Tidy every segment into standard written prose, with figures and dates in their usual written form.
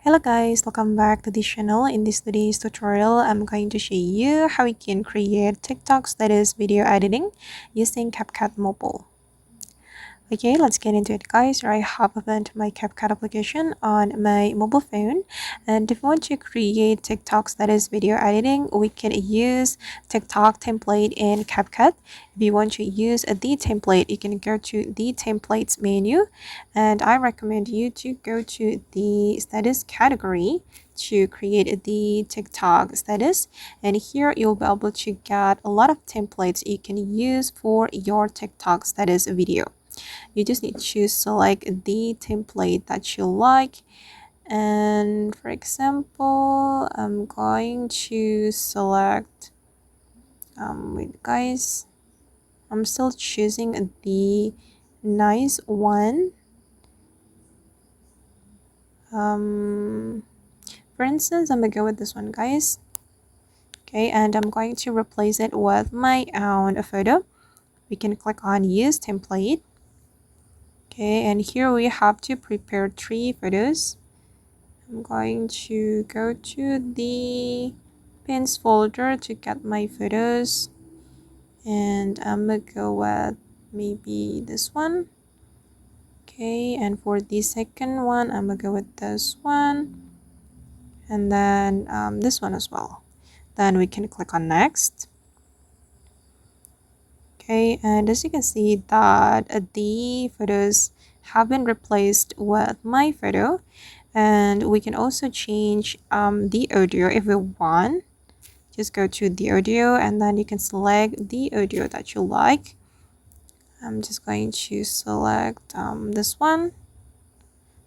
Hello guys, welcome back to the channel. In this today's tutorial, I'm going to show you how we can create TikToks, that is video editing, using CapCut Mobile. Okay, let's get into it guys. I have opened my CapCut application on my mobile phone, and if you want to create TikToks, that is video editing, we can use TikTok template in CapCut. If you want to use the template, you can go to the templates menu, and I recommend you to go to the status category to create the TikTok status, and here you'll be able to get a lot of templates you can use for your TikTok status video. You just need to select the template that you like, and for example I'm going to select wait guys, I'm still choosing the nice one. For instance, I'm gonna go with this one guys. Okay, and I'm going to replace it with my own photo. We can click on use template. Okay, and here we have to prepare 3 photos. I'm going to go to the pins folder to get my photos, and I'm gonna go with maybe this one. Okay, and for the second one I'm gonna go with this one, and then this one as well. Then we can click on next. Okay, and as you can see that the photos have been replaced with my photo, and we can also change the audio if we want. Just go to the audio, and then you can select the audio that you like. I'm just going to select this one.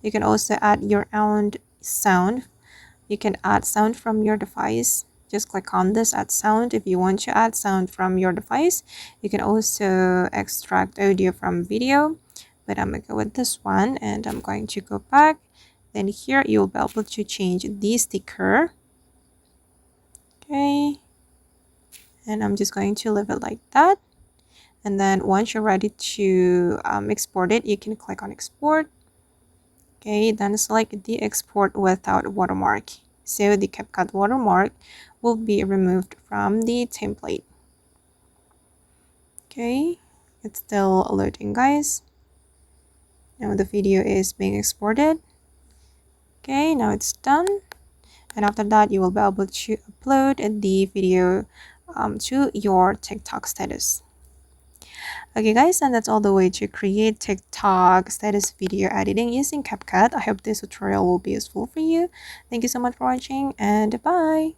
You can also add your own sound. You can add sound from your device. Just click on this add sound if you want to add sound from your device. You can also extract audio from video, but I'm gonna go with this one, and I'm going to go back. Then here you'll be able to change the sticker. Okay, and I'm just going to leave it like that. And then once you're ready to export it, you can click on export. Okay, then select the export without watermark, so the CapCut watermark will be removed from the template. Okay, it's still loading guys. Now the video is being exported. Okay, now it's done, and after that you will be able to upload the video to your TikTok status. Okay guys, and that's all the way to create TikTok status video editing using CapCut. I hope this tutorial will be useful for you. Thank you so much for watching, and bye.